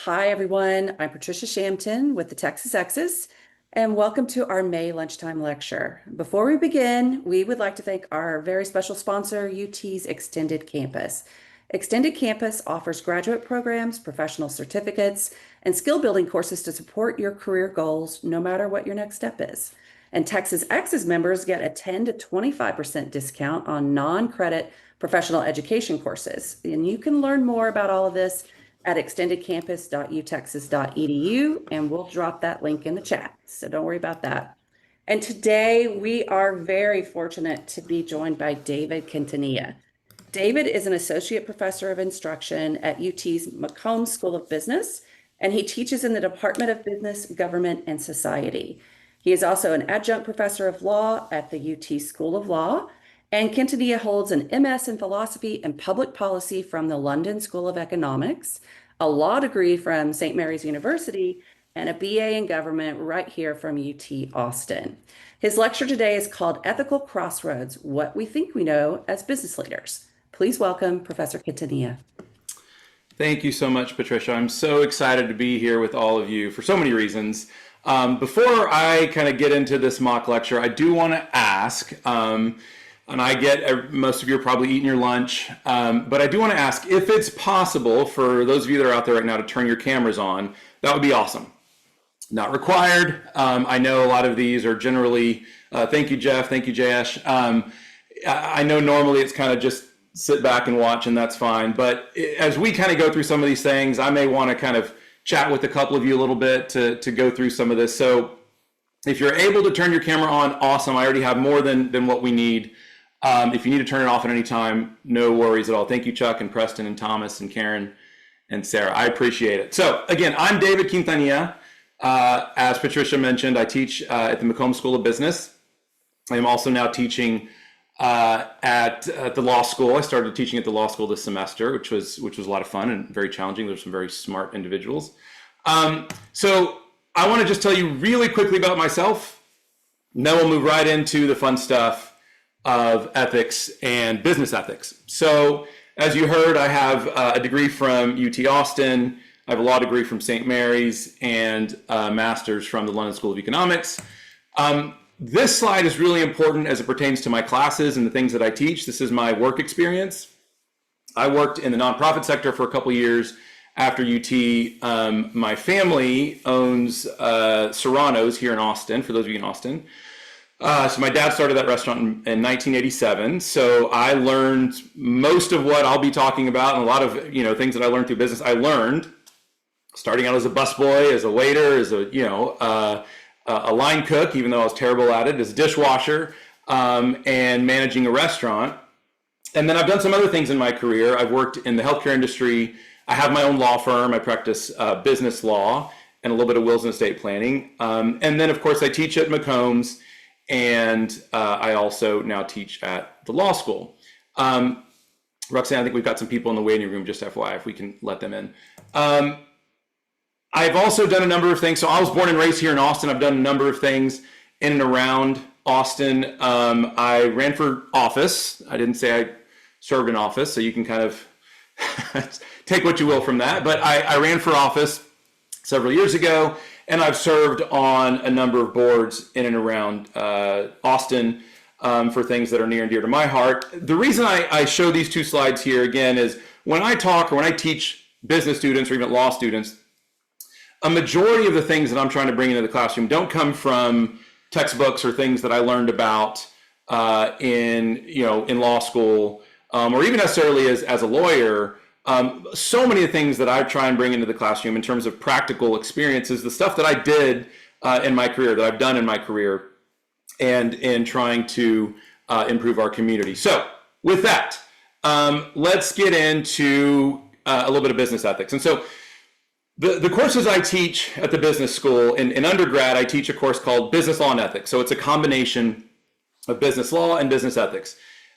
Hi, everyone. I'm Patricia Shampton with the Texas Exes, and welcome to our May Lunchtime Lecture. Before we begin, we would like to thank our very special sponsor, UT's Extended Campus. Extended Campus offers graduate programs, professional certificates, and skill-building courses to support your career goals, no matter what your next step is. And Texas Exes members get a 10 to 25% discount on non-credit professional education courses. And you can learn more about all of this at extendedcampus.utexas.edu, and we'll drop that link in the chat. So don't worry about that. And today we are very fortunate to be joined by David Quintanilla. David is an associate professor of instruction at UT's McCombs School of Business, and he teaches in the Department of Business, Government, and Society. He is also an adjunct professor of law at the UT School of Law, and Quintanilla holds an MS in philosophy and public policy from the London School of Economics, a law degree from St. Mary's University, and a BA in government right here from UT Austin. His lecture today is called Ethical Crossroads, What We Think We Know as Business Leaders. Please welcome Professor Quintanilla. Thank you so much, Patricia. I'm so excited to be here with all of you for so many reasons. Before I kind of get into this mock lecture, I do want to ask, and I get most of you are probably eating your lunch, but I do want to ask if it's possible for those of you that are out there right now to turn your cameras on. That would be awesome. Not required. I know a lot of these are generally, thank you, Jeff, thank you, Jayesh. I know normally it's kind of just sit back and watch and that's fine, but as we kind of go through some of these things, I may want to kind of chat with a couple of you a little bit to go through some of this. So if you're able to turn your camera on, awesome. I already have more than what we need. If you need to turn it off at any time, no worries at all. Thank you, Chuck and Preston and Thomas and Karen and Sarah. I appreciate it. So again, I'm David Quintanilla. As Patricia mentioned, I teach at the McCombs School of Business. I am also now teaching at the law school. I started teaching at the law school this semester, which was a lot of fun and very challenging. There's some very smart individuals. So I want to just tell you really quickly about myself, and then we'll move right into the fun stuff of ethics and business ethics. So as you heard, I have a degree from UT Austin. I have a law degree from St. Mary's and a master's from the London School of Economics. This slide is really important as it pertains to my classes and the things that I teach. This is my work experience. I worked in the nonprofit sector for a couple of years after UT. My family owns Serrano's here in Austin, for those of you in Austin. So my dad started that restaurant in 1987. So I learned most of what I'll be talking about, and a lot of things that I learned through business. I learned starting out as a busboy, as a waiter, as a line cook, even though I was terrible at it, as a dishwasher, and managing a restaurant. And then I've done some other things in my career. I've worked in the healthcare industry. I have my own law firm. I practice business law and a little bit of wills and estate planning. And then, of course, I teach at McCombs. And I also now teach at the law school. Roxanne, I think we've got some people in the waiting room, just FYI, if we can let them in. I've also done a number of things. So I was born and raised here in Austin. I've done a number of things in and around Austin. I ran for office. I didn't say I served in office, so you can kind of take what you will from that. But I ran for office several years ago. And I've served on a number of boards in and around Austin for things that are near and dear to my heart. The reason I show these two slides here again is when I talk or when I teach business students or even law students, a majority of the things that I'm trying to bring into the classroom don't come from textbooks or things that I learned about in law school or even necessarily as a lawyer. So many of the things that I try and bring into the classroom in terms of practical experiences, the stuff that I did in my career, that I've done in my career, and in trying to improve our community. So with that, let's get into a little bit of business ethics. And so the courses I teach at the business school, in undergrad, I teach a course called Business Law and Ethics. So it's a combination of business law and business ethics.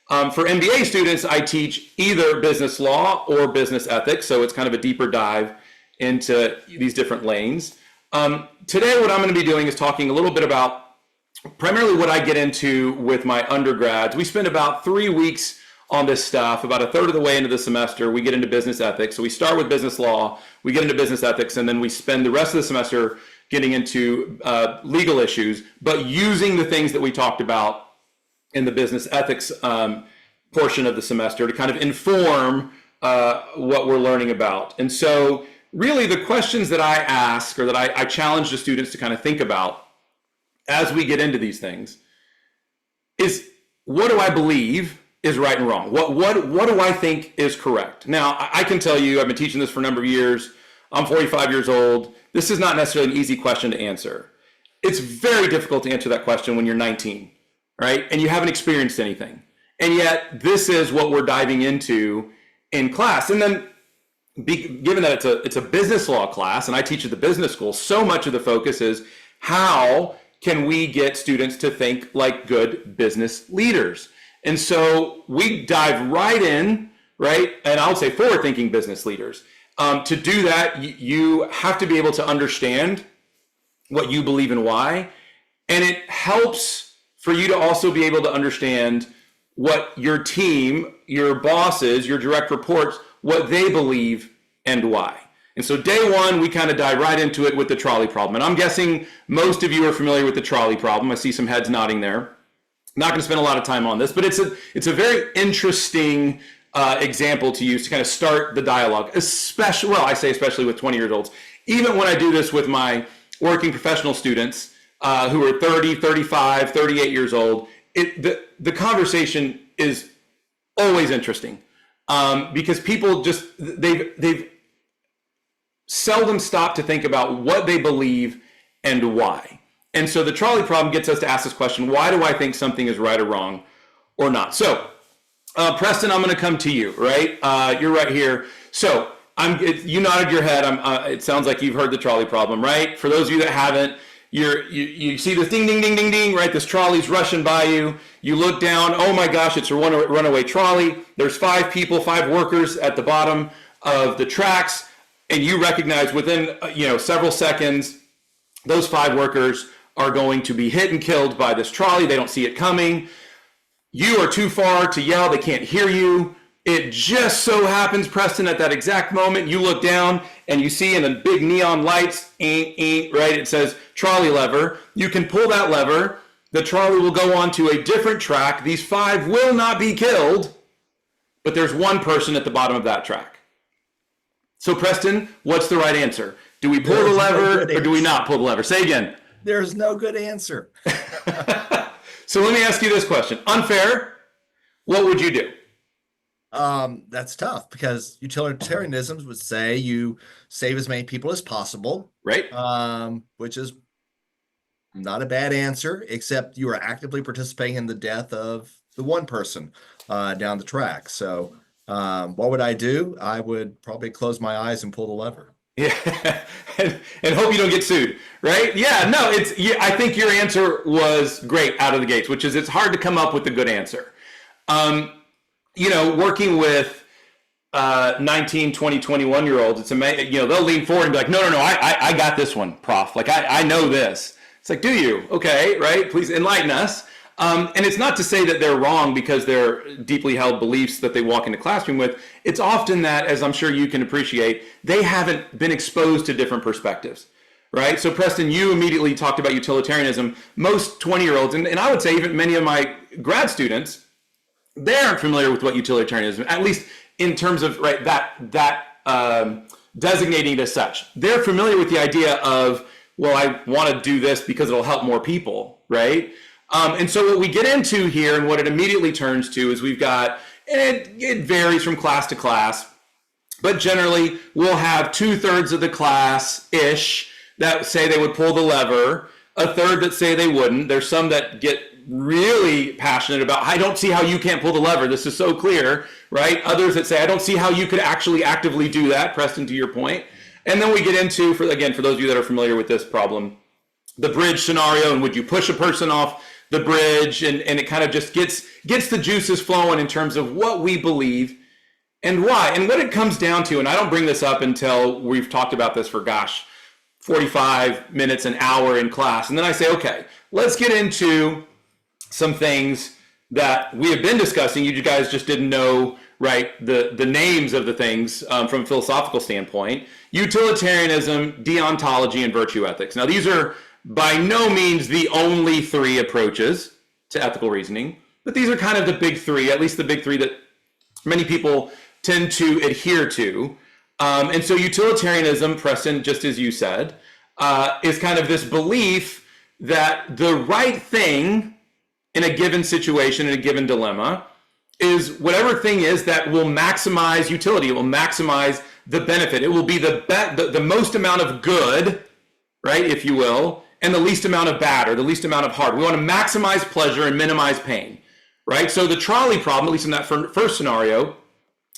For MBA students, I teach either business law or business ethics, so it's kind of a deeper dive into these different lanes. Today, what I'm going to be doing is talking a little bit about primarily what I get into with my undergrads. We spend about 3 weeks on this stuff. About a third of the way into the semester, we get into business ethics. So we start with business law, we get into business ethics, and then we spend the rest of the semester getting into legal issues, but using the things that we talked about in the business ethics portion of the semester to kind of inform what we're learning about. And so really the questions that I ask, or that I challenge the students to kind of think about as we get into these things, is what do I believe is right and wrong? What do I think is correct? Now, I can tell you, I've been teaching this for a number of years. I'm 45 years old. This is not necessarily an easy question to answer. It's very difficult to answer that question when you're 19, right? And you haven't experienced anything. And yet this is what we're diving into in class. And then given that it's a business law class, and I teach at the business school, so much of the focus is how can we get students to think like good business leaders? And so we dive right in, right? And I would say forward-thinking business leaders. To do that, you have to be able to understand what you believe and why. And it helps for you to also be able to understand what your team, your bosses, your direct reports, what they believe and why. And so day one, we kind of dive right into it with the trolley problem. And I'm guessing most of you are familiar with the trolley problem. I see some heads nodding there. Not going to spend a lot of time on this, but it's a very interesting example to use to kind of start the dialogue, especially with 20-year-olds. Even when I do this with my working professional students who are 30, 35, 38 years old, the conversation is always interesting because people just, they've seldom stopped to think about what they believe and why. And so the trolley problem gets us to ask this question: why do I think something is right or wrong or not? So Preston, I'm going to come to you, right? You're right here. So you nodded your head. It sounds like you've heard the trolley problem, right? For those of you that haven't, you see this ding, ding, ding, ding, ding, right? This trolley's rushing by you. You look down. Oh my gosh, it's a runaway trolley. There's 5 people, 5 workers at the bottom of the tracks. And you recognize within several seconds, those 5 workers are going to be hit and killed by this trolley. They don't see it coming. You are too far to yell. They can't hear you. It just so happens, Preston, at that exact moment, you look down and you see in the big neon lights, right? It says trolley lever. You can pull that lever. The trolley will go on to a different track. These 5 will not be killed, but there's one person at the bottom of that track. So Preston, what's the right answer? Do we pull the lever or do we not pull the lever? Say again. There's no good answer. So let me ask you this question. Unfair, what would you do? That's tough because utilitarianism would say you save as many people as possible. Right. Which is not a bad answer, except you are actively participating in the death of the one person down the track. So what would I do? I would probably close my eyes and pull the lever. Yeah, and hope you don't get sued, right? Yeah, no, I think your answer was great out of the gates, which is it's hard to come up with a good answer. Working with 19, 20, 21-year-olds, it's amazing. They'll lean forward and be like, no, I got this one, prof. Like, I know this. It's like, do you? Okay, right? Please enlighten us. And it's not to say that they're wrong because they're deeply held beliefs that they walk into classroom with. It's often that, as I'm sure you can appreciate, they haven't been exposed to different perspectives, right? So Preston, you immediately talked about utilitarianism. Most 20-year-olds, and I would say even many of my grad students, they aren't familiar with what utilitarianism, at least in terms of designating it as such. They're familiar with the idea of, well, I want to do this because it'll help more people, right? And so what we get into here and what it immediately turns to is we've got, and it varies from class to class, but generally we'll have 2/3 of the class-ish that say they would pull the lever, a third that say they wouldn't. There's some that get really passionate about, I don't see how you can't pull the lever. This is so clear, right? Others that say, I don't see how you could actually actively do that, Preston, to your point. And then we get into, for those of you that are familiar with this problem, the bridge scenario, and would you push a person off the bridge, and it kind of just gets the juices flowing in terms of what we believe and why. And what it comes down to, and I don't bring this up until we've talked about this for, 45 minutes, an hour in class. And then I say, okay, let's get into some things that we have been discussing. You guys just didn't know, right, the names of the things from a philosophical standpoint: utilitarianism, deontology, and virtue ethics. Now, these are by no means the only three approaches to ethical reasoning, but these are kind of the big three, at least the big three that many people tend to adhere to. And so utilitarianism, Preston, just as you said, is kind of this belief that the right thing in a given situation, in a given dilemma, is whatever thing is that will maximize utility. It will maximize the benefit. It will be the most amount of good, right, if you will, and the least amount of bad, or the least amount of hard. We want to maximize pleasure and minimize pain, right? So the trolley problem, at least in that first scenario,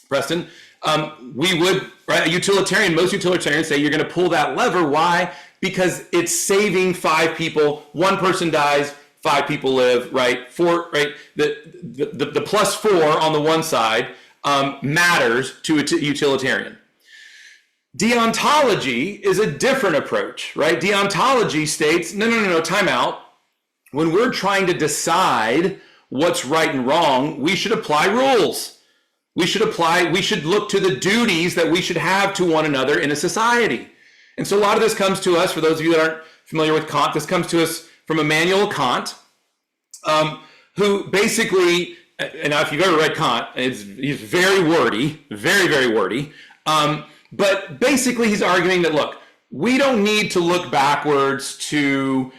Preston, we would, right, most utilitarians say you're going to pull that lever. Why? Because it's saving 5 people. 1 person dies, 5 people live, right? The plus 4 on the one side matters to a utilitarian. Deontology is a different approach, right? Deontology states, no, time out. When we're trying to decide what's right and wrong, we should apply rules. We should look to the duties that we should have to one another in a society. And so a lot of this comes to us, for those of you that aren't familiar with Kant, this comes to us from Immanuel Kant, who basically, and now if you've ever read Kant, he's very wordy, very, very wordy. But basically he's arguing that, look, we don't need to look backwards to,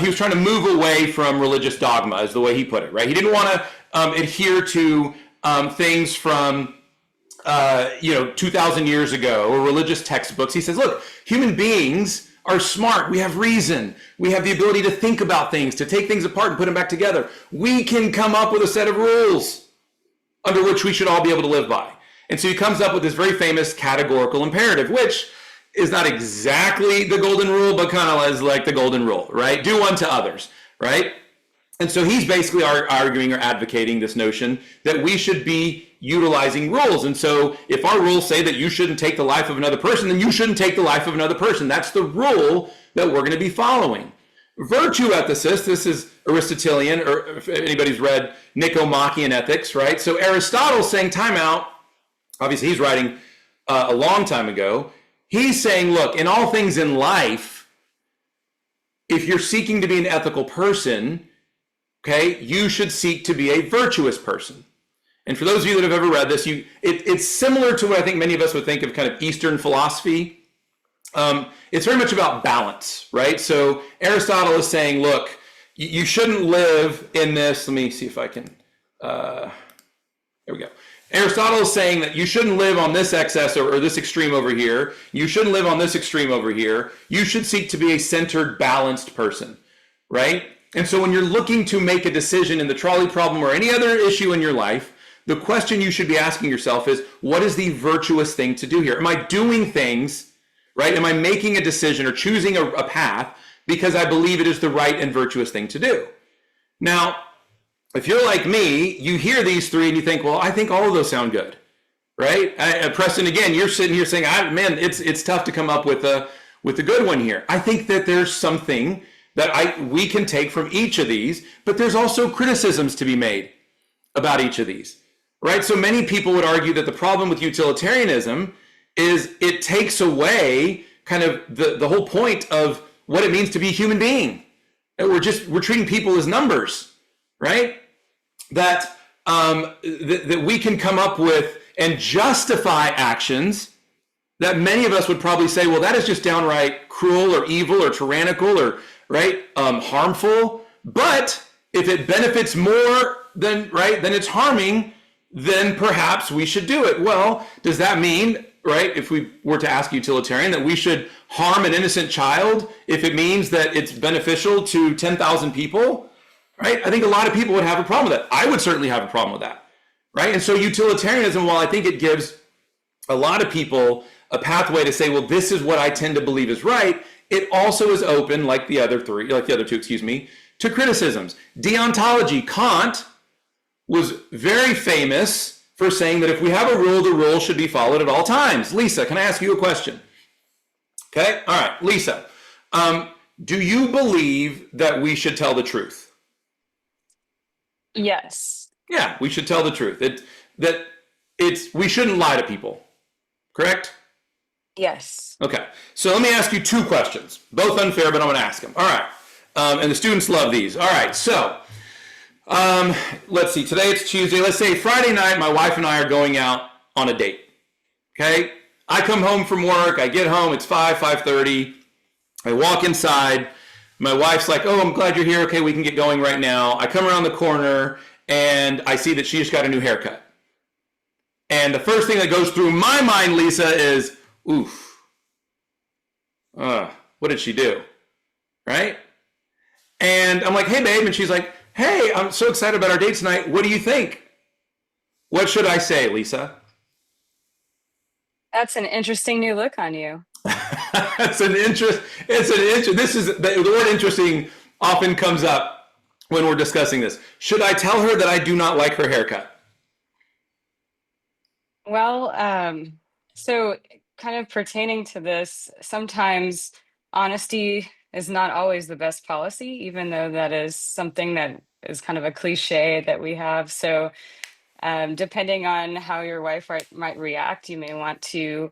he was trying to move away from religious dogma, is the way he put it, right? He didn't want to adhere to things from 2,000 years ago, or religious textbooks. He says, look, human beings are smart. We have reason. We have the ability to think about things, to take things apart and put them back together. We can come up with a set of rules under which we should all be able to live by. And so he comes up with this very famous categorical imperative, which is not exactly the golden rule, but kind of is like the golden rule, right? Do unto others, right? And so he's basically arguing or advocating this notion that we should be utilizing rules. And so if our rules say that you shouldn't take the life of another person, then you shouldn't take the life of another person. That's the rule that we're going to be following. Virtue ethicist, this is Aristotelian, or if anybody's read Nicomachean Ethics, right? So Aristotle's saying, time out. Obviously, he's writing a long time ago. He's saying, look, in all things in life, if you're seeking to be an ethical person, okay, you should seek to be a virtuous person. And for those of you that have ever read this, it's similar to what I think many of us would think of kind of Eastern philosophy. It's very much about balance, right? So Aristotle is saying, look, you shouldn't live in this. Let me see if I can, there we go. Aristotle is saying that you shouldn't live on this excess or this extreme over here. You shouldn't live on this extreme over here. You should seek to be a centered, balanced person, right? And so when you're looking to make a decision in the trolley problem or any other issue in your life, the question you should be asking yourself is, what is the virtuous thing to do here? Am I doing things, right? Am I making a decision or choosing a path because I believe it is the right and virtuous thing to do? Now, if you're like me, you hear these three and you think, well, I think all of those sound good, right? Preston, again, you're sitting here saying, man, it's tough to come up with a good one here. I think that there's something that we can take from each of these, but there's also criticisms to be made about each of these, right? So many people would argue that the problem with utilitarianism is it takes away kind of the whole point of what it means to be a human being. And we're treating people as numbers, right? That we can come up with and justify actions that many of us would probably say, well, that is just downright cruel or evil or tyrannical or right, harmful. But if it benefits more than it's harming, then perhaps we should do it. Well, does that mean, right, if we were to ask a utilitarian, that we should harm an innocent child if it means that it's beneficial to 10,000 people? Right? I think a lot of people would have a problem with that. I would certainly have a problem with that. Right? And so utilitarianism, while I think it gives a lot of people a pathway to say, well, this is what I tend to believe is right, it also is open, like the other two, to criticisms. Deontology, Kant was very famous for saying that if we have a rule, the rule should be followed at all times. Lisa, can I ask you a question? Okay, all right, Lisa. Do you believe that we should tell the truth? Yes. Yeah, we should tell the truth. We shouldn't lie to people, correct? Yes. Okay, so let me ask you two questions, both unfair, but I'm going to ask them. All right, and the students love these. All right, so let's see. Today it's Tuesday. Let's say Friday night, my wife and I are going out on a date. Okay, I come home from work. I get home. It's 5:30. I walk inside. My wife's like, "Oh, I'm glad you're here. Okay, we can get going right now." I come around the corner and I see that she just got a new haircut. And the first thing that goes through my mind, Lisa, is, oof. What did she do? Right? And I'm like, "Hey, babe." And she's like, "Hey, I'm so excited about our date tonight. What do you think?" What should I say, Lisa? That's an interesting new look on you. It's an interest. This is the word interesting often comes up when we're discussing this. Should I tell her that I do not like her haircut? Well, so kind of pertaining to this, sometimes honesty is not always the best policy, even though that is something that is kind of a cliche that we have. So, depending on how your wife might react, you may want to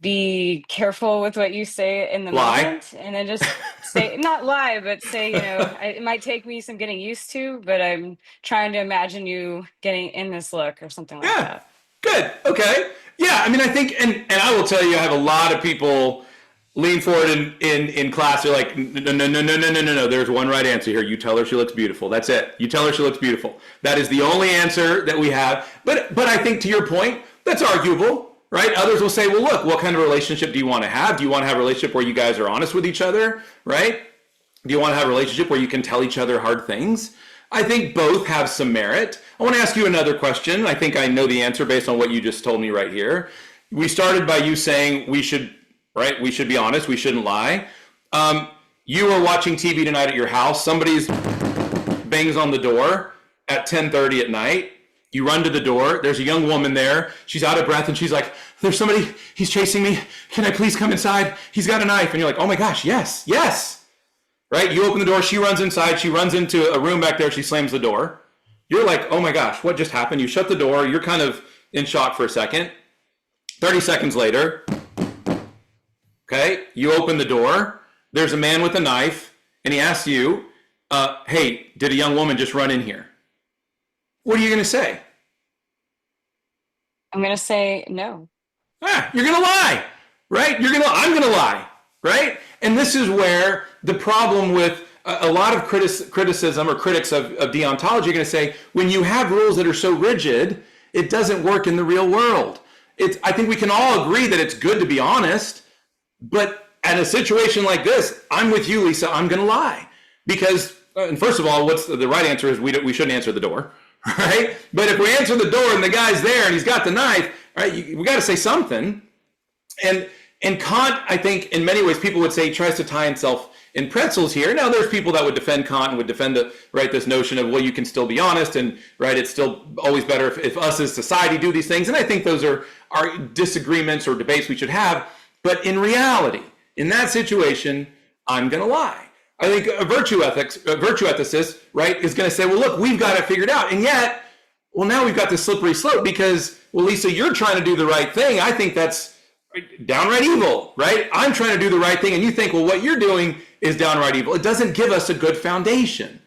be careful with what you say in the Lie. moment, and then just say, not lie, but say, it might take me some getting used to, but I'm trying to imagine you getting in this look or something like Yeah. that. Good. Okay. Yeah. I mean, I think, and I will tell you, I have a lot of people lean forward in class. They're like, no. There's one right answer here. You tell her she looks beautiful. That's it. You tell her she looks beautiful. That is the only answer that we have. But I think to your point, that's arguable, right? Others will say, well, look, what kind of relationship do you want to have? Do you want to have a relationship where you guys are honest with each other, right? Do you want to have a relationship where you can tell each other hard things? I think both have some merit. I want to ask you another question. I think I know the answer based on what you just told me right here. We started by you saying we should be honest. We shouldn't lie. You are watching TV tonight at your house. Somebody's bangs on the door at 10:30 at night. You run to the door. There's a young woman there. She's out of breath and she's like, "There's somebody. He's chasing me. Can I please come inside? He's got a knife." And you're like, "Oh my gosh, yes. Right? You open the door. She runs inside. She runs into a room back there. She slams the door. You're like, "Oh my gosh, what just happened?" You shut the door. You're kind of in shock for a second. 30 seconds later, okay, you open the door. There's a man with a knife, and he asks you, "Hey, did a young woman just run in here?" What are you going to say? I'm going to say no. You're going to lie, right? I'm going to lie, right? And this is where the problem with a lot of criticism or critics of deontology are going to say, when you have rules that are so rigid, it doesn't work in the real world. I think we can all agree that it's good to be honest, but at a situation like this, I'm with you, Lisa, I'm going to lie. Because, and first of all, what's the right answer is we shouldn't answer the door, right? But if we answer the door and the guy's there and he's got the knife, right, we got to say something. And Kant, I think, in many ways, people would say he tries to tie himself in pretzels here. Now, there's people that would defend Kant and would defend this notion of, well, you can still be honest, and right, it's still always better if us as society do these things. And I think those are disagreements or debates we should have. But in reality, in that situation, I'm going to lie. I think a virtue ethicist, right, is going to say, well, look, we've got it figured out. And yet, well, now we've got this slippery slope because, well, Lisa, you're trying to do the right thing. I think that's downright evil, right? I'm trying to do the right thing. And you think, well, what you're doing is downright evil. It doesn't give us a good foundation.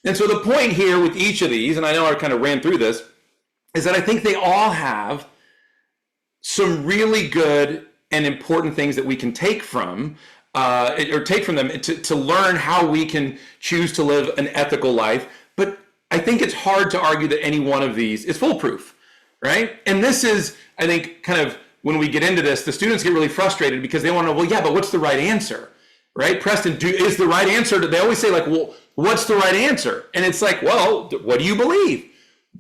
And so the point here with each of these, and I know I kind of ran through this, is that I think they all have some really good and important things that we can take from them to learn how we can choose to live an ethical life. But I think it's hard to argue that any one of these is foolproof, right? And this is, I think, kind of when we get into this, the students get really frustrated because they want to know, well, yeah, but what's the right answer, right? Preston, is the right answer? They always say, like, well, what's the right answer? And it's like, well, what do you believe?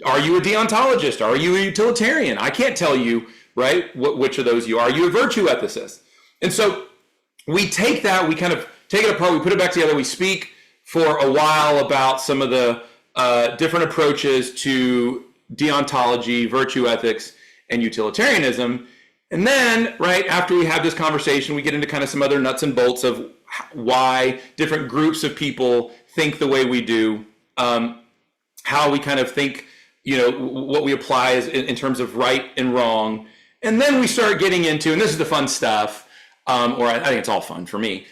Are you a deontologist? Are you a utilitarian? I can't tell you, right, which of those you are. Are you a virtue ethicist? And so we take that, we kind of take it apart, we put it back together, we speak for a while about some of the different approaches to deontology, virtue ethics, and utilitarianism. And then, right, after we have this conversation, we get into kind of some other nuts and bolts of why different groups of people think the way we do. how we kind of think, what we apply is in terms of right and wrong. And then we start getting into, and this is the fun stuff, or I think it's all fun for me,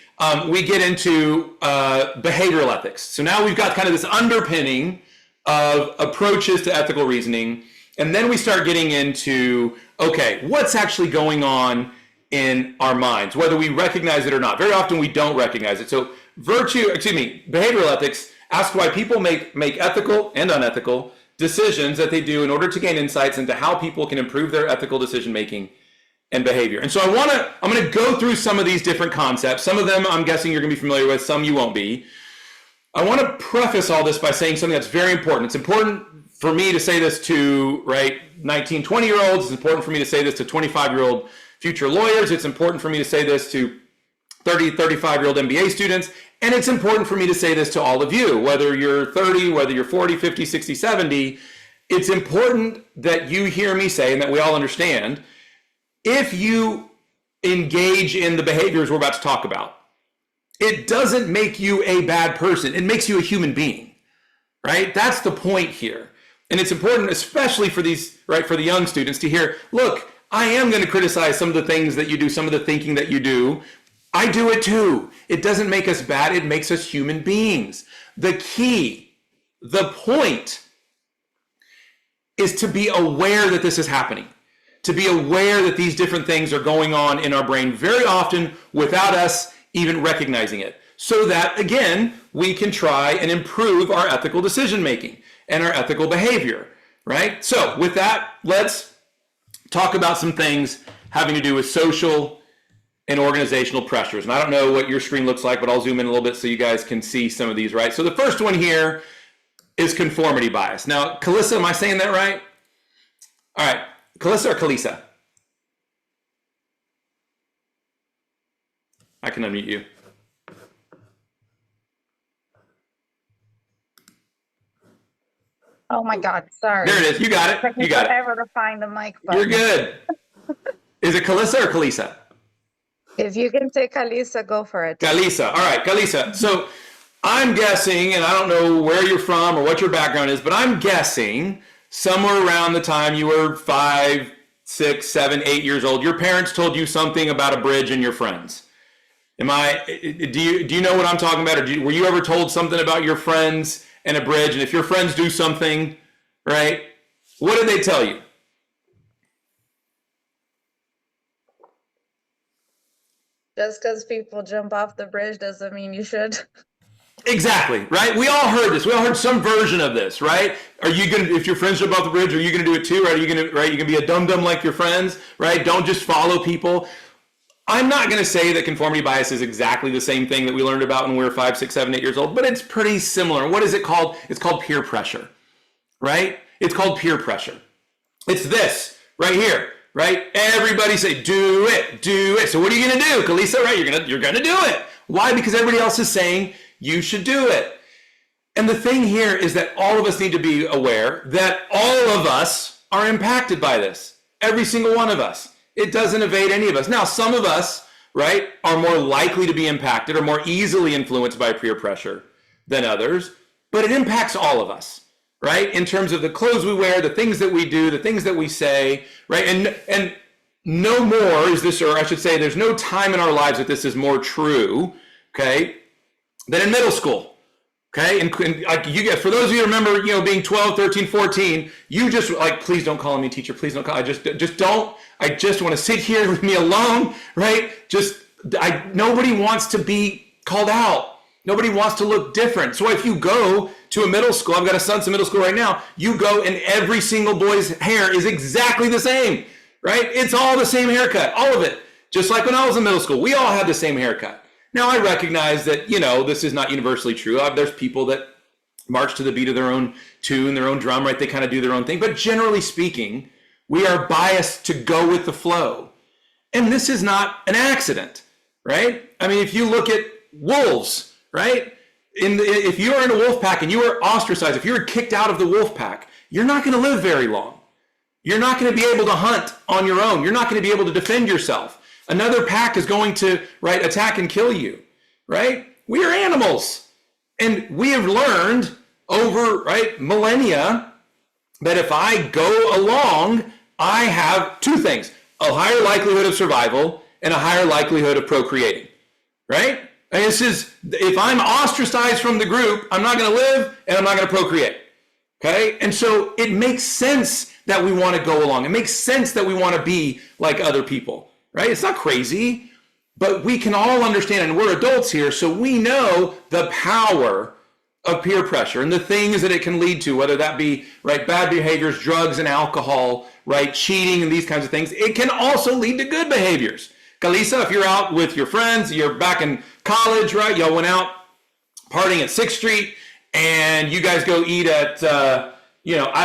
we get into behavioral ethics. So now we've got kind of this underpinning of approaches to ethical reasoning. And then we start getting into, okay, what's actually going on in our minds, whether we recognize it or not. Very often we don't recognize it. So behavioral ethics asks why people make ethical and unethical decisions that they do in order to gain insights into how people can improve their ethical decision making and behavior. And so I'm going to go through some of these different concepts. Some of them I'm guessing you're going to be familiar with, some you won't be. I want to preface all this by saying something that's very important. It's important for me to say this to 19, 20-year-olds. It's important for me to say this to 25-year-old future lawyers. It's important for me to say this to 30, 35-year-old MBA students. And it's important for me to say this to all of you, whether you're 30, whether you're 40, 50, 60, 70. It's important that you hear me say, and that we all understand, if you engage in the behaviors we're about to talk about, it doesn't make you a bad person. It makes you a human being, right? That's the point here. And it's important, especially for these, for the young students to hear, look, I am going to criticize some of the things that you do, some of the thinking that you do. I do it too. It doesn't make us bad. It makes us human beings. The key, the point is to be aware that this is happening, to be aware that these different things are going on in our brain very often without us even recognizing it, so that, again, we can try and improve our ethical decision making and our ethical behavior, right? So with that, let's talk about some things having to do with social and organizational pressures. And I don't know what your screen looks like, but I'll zoom in a little bit so you guys can see some of these, right? So the first one here is conformity bias. Now, Kalissa, am I saying that right? All right, Kalissa or Kalisa? I can unmute you. Oh my God, sorry. There it is. You got it. Took me You got it. forever to find the mic button. You're good. Is it Kalissa or Kalisa? If you can say Kalisa, go for it. Kalisa. All right, Kalisa. So I'm guessing, and I don't know where you're from or what your background is, but I'm guessing somewhere around the time you were 5, 6, 7, 8 years old, your parents told you something about a bridge and your friends. Do you know what I'm talking about? Or were you ever told something about your friends and a bridge? And if your friends do something, right, what did they tell you? Just because people jump off the bridge doesn't mean you should. Exactly, right? We all heard this. We all heard some version of this, right? Are you gonna, if your friends jump off the bridge, are you gonna do it too? Right? Are you gonna be a dum-dum like your friends, right? Don't just follow people. I'm not gonna say that conformity bias is exactly the same thing that we learned about when we were 5, 6, 7, 8 years old, but it's pretty similar. What is it called? It's called peer pressure, right? It's called peer pressure. It's this right here, right? Everybody say, do it, do it. So what are you gonna do, Kalisa? Right? You're gonna do it. Why? Because everybody else is saying you should do it. And the thing here is that all of us need to be aware that all of us are impacted by this. Every single one of us. It doesn't evade any of us. Now, some of us, right, are more likely to be impacted or more easily influenced by peer pressure than others, but it impacts all of us, right? In terms of the clothes we wear, the things that we do, the things that we say, right? And no more is this, or I should say, there's no time in our lives that this is more true, okay, than in middle school. Okay, and you get, for those of you who remember, being 12, 13, 14, you just please don't call me teacher, please don't call, I just don't, I just want to sit here, leave me alone, right? Nobody wants to be called out. Nobody wants to look different. So if you go to a middle school, I've got a son in middle school right now, you go and every single boy's hair is exactly the same, right? It's all the same haircut, all of it. Just like when I was in middle school, we all had the same haircut. Now, I recognize that, this is not universally true. There's people that march to the beat of their own tune, their own drum, right? They kind of do their own thing. But generally speaking, we are biased to go with the flow. And this is not an accident, right? I mean, if you look at wolves, right? If you are in a wolf pack and you are ostracized, if you were kicked out of the wolf pack, you're not going to live very long. You're not going to be able to hunt on your own. You're not going to be able to defend yourself. Another pack is going to, attack and kill you, right? We are animals. And we have learned over, right, millennia, that if I go along, I have two things: a higher likelihood of survival and a higher likelihood of procreating, right? And this is, if I'm ostracized from the group, I'm not going to live and I'm not going to procreate, okay? And so it makes sense that we want to go along. It makes sense that we want to be like other people, right? It's not crazy, but we can all understand, and we're adults here, so we know the power of peer pressure and the things that it can lead to, whether that be, right, bad behaviors, drugs and alcohol, right, cheating and these kinds of things. It can also lead to good behaviors. Kalisa, if you're out with your friends, you're back in college, right, y'all went out partying at 6th Street, and you guys go eat at, I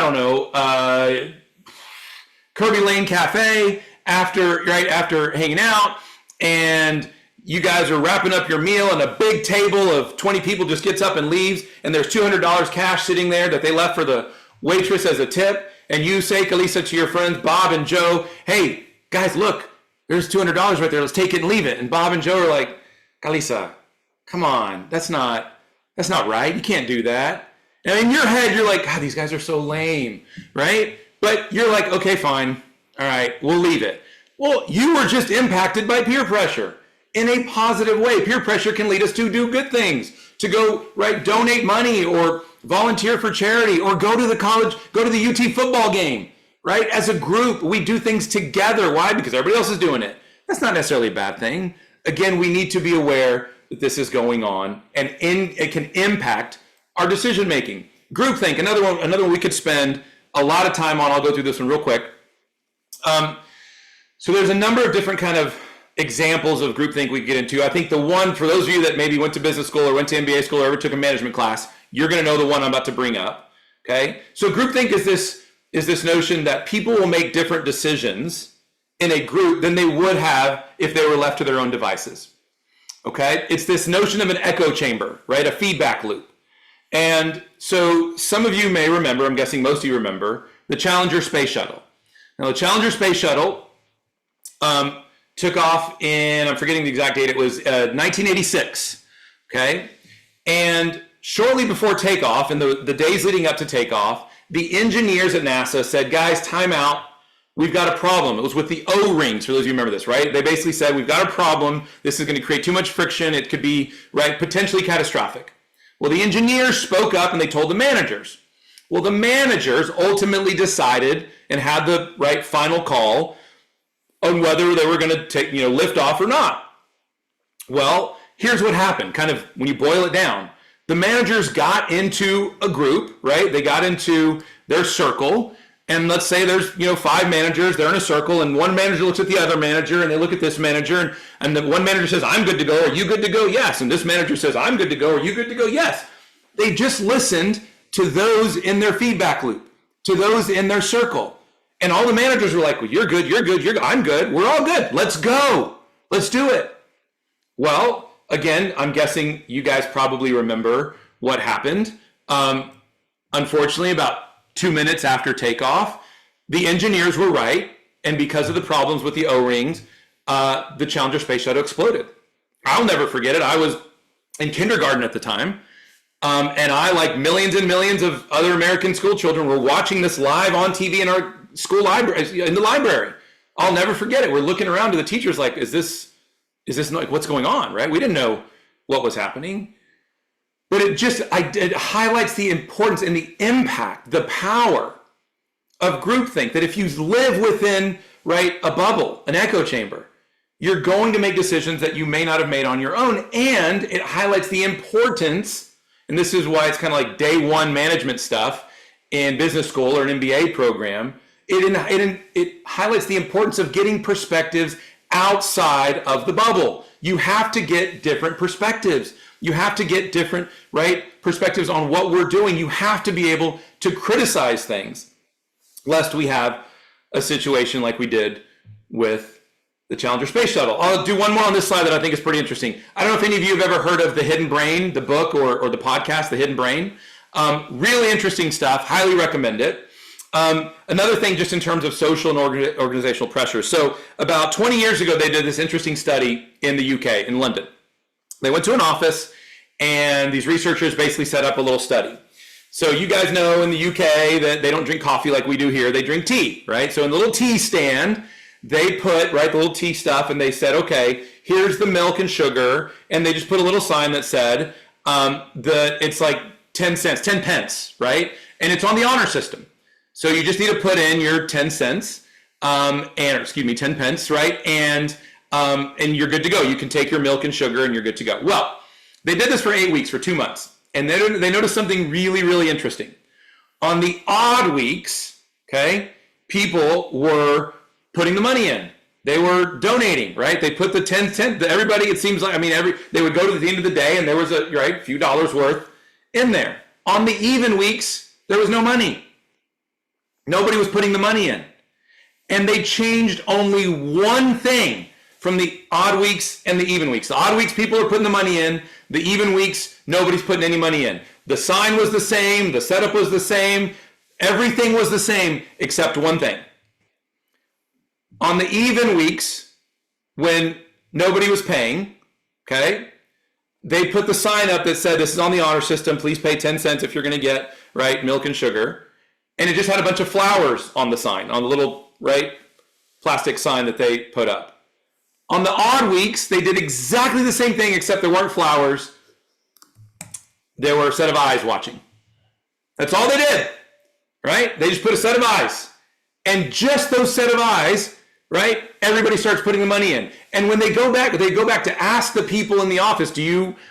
don't know, Kirby Lane Cafe after hanging out, and you guys are wrapping up your meal, and a big table of 20 people just gets up and leaves, and there's $200 cash sitting there that they left for the waitress as a tip, and you say, Kalisa, to your friends, Bob and Joe, hey, guys, look, there's $200 right there, let's take it and leave it. And Bob and Joe are like, Kalisa, come on, that's not right, you can't do that. And in your head, you're like, God, these guys are so lame, right? But you're like, okay, fine, all right, we'll leave it. Well, you were just impacted by peer pressure in a positive way. Peer pressure can lead us to do good things, to go, right, donate money or volunteer for charity or go to the UT football game, right? As a group, we do things together. Why? Because everybody else is doing it. That's not necessarily a bad thing. Again, we need to be aware that this is going on, and it can impact our decision making. Groupthink, another one we could spend a lot of time on. I'll go through this one real quick. So there's a number of different kind of examples of groupthink we get into. I think the one, for those of you that maybe went to business school or went to MBA school or ever took a management class, you're going to know the one I'm about to bring up. Okay, so groupthink is this notion that people will make different decisions in a group than they would have if they were left to their own devices. Okay, it's this notion of an echo chamber, right? A feedback loop. And so some of you may remember, I'm guessing most of you remember, the Challenger Space Shuttle. Now, the Challenger Space Shuttle took off in, I'm forgetting the exact date, it was 1986, okay? And shortly before takeoff, in the days leading up to takeoff, the engineers at NASA said, guys, time out, we've got a problem. It was with the O-rings, for those of you who remember this, right? They basically said, we've got a problem, this is going to create too much friction, it could be, right, potentially catastrophic. Well, the engineers spoke up and they told the managers. Well, the managers ultimately decided and had the right final call on whether they were going to take, lift off or not. Well, here's what happened, kind of when you boil it down. The managers got into a group, right? They got into their circle, and let's say there's, 5 managers, they're in a circle, and one manager looks at the other manager, and they look at this manager, and the one manager says, I'm good to go, are you good to go? Yes. And this manager says, I'm good to go, are you good to go? Yes. They just listened to those in their feedback loop, to those in their circle. And all the managers were like, well, you're good, I'm good, we're all good, let's go, let's do it. Well, again, I'm guessing you guys probably remember what happened. Unfortunately, about 2 minutes after takeoff, the engineers were right, and because of the problems with the O-rings, the Challenger Space Shuttle exploded. I'll never forget it. I was in kindergarten at the time, and I, like millions and millions of other American school children, were watching this live on TV in our school library, in the library. I'll never forget it. We're looking around to the teachers like, is this like, what's going on, right? We didn't know what was happening. But it highlights the importance and the impact, the power of groupthink, that if you live within, right, a bubble, an echo chamber, you're going to make decisions that you may not have made on your own. And it highlights the importance, and this is why it's kind of like day one management stuff in business school or an MBA program. It highlights the importance of getting perspectives outside of the bubble. You have to get different perspectives. You have to get different, right, perspectives on what we're doing. You have to be able to criticize things, lest we have a situation like we did with the Challenger Space Shuttle. I'll do one more on this slide that I think is pretty interesting. I don't know if any of you have ever heard of The Hidden Brain, the book or the podcast, The Hidden Brain. Really interesting stuff. Highly recommend it. Another thing just in terms of social and organizational pressure. So about 20 years ago, they did this interesting study in the UK, in London. They went to an office, and these researchers basically set up a little study. So you guys know in the UK that they don't drink coffee like we do here. They drink tea, right? So in the little tea stand, they put, right, the little tea stuff, and they said, okay, here's the milk and sugar. And they just put a little sign that said, it's like 10 cents, 10 pence, right? And it's on the honor system. So you just need to put in your 10 cents, 10 pence, right? And you're good to go. You can take your milk and sugar and you're good to go. Well, they did this for 8 weeks, for 2 months. And they noticed something really, really interesting. On the odd weeks, okay, people were putting the money in. They were donating, right? They put the 10 cents, everybody, it seems like, they would go to the end of the day and there was a few dollars worth in there. On the even weeks, there was no money. Nobody was putting the money in. And they changed only one thing from the odd weeks and the even weeks. The odd weeks, people are putting the money in. The even weeks, nobody's putting any money in. The sign was the same. The setup was the same. Everything was the same except one thing. On the even weeks, when nobody was paying, okay, they put the sign up that said, this is on the honor system. Please pay 10 cents if you're going to get, right, milk and sugar. And it just had a bunch of flowers on the sign, on the little, right, plastic sign that they put up. On the odd weeks, they did exactly the same thing, except there weren't flowers. There were a set of eyes watching. That's all they did, right? They just put a set of eyes. And just those set of eyes, right, everybody starts putting the money in. And when they go back to ask the people in the office,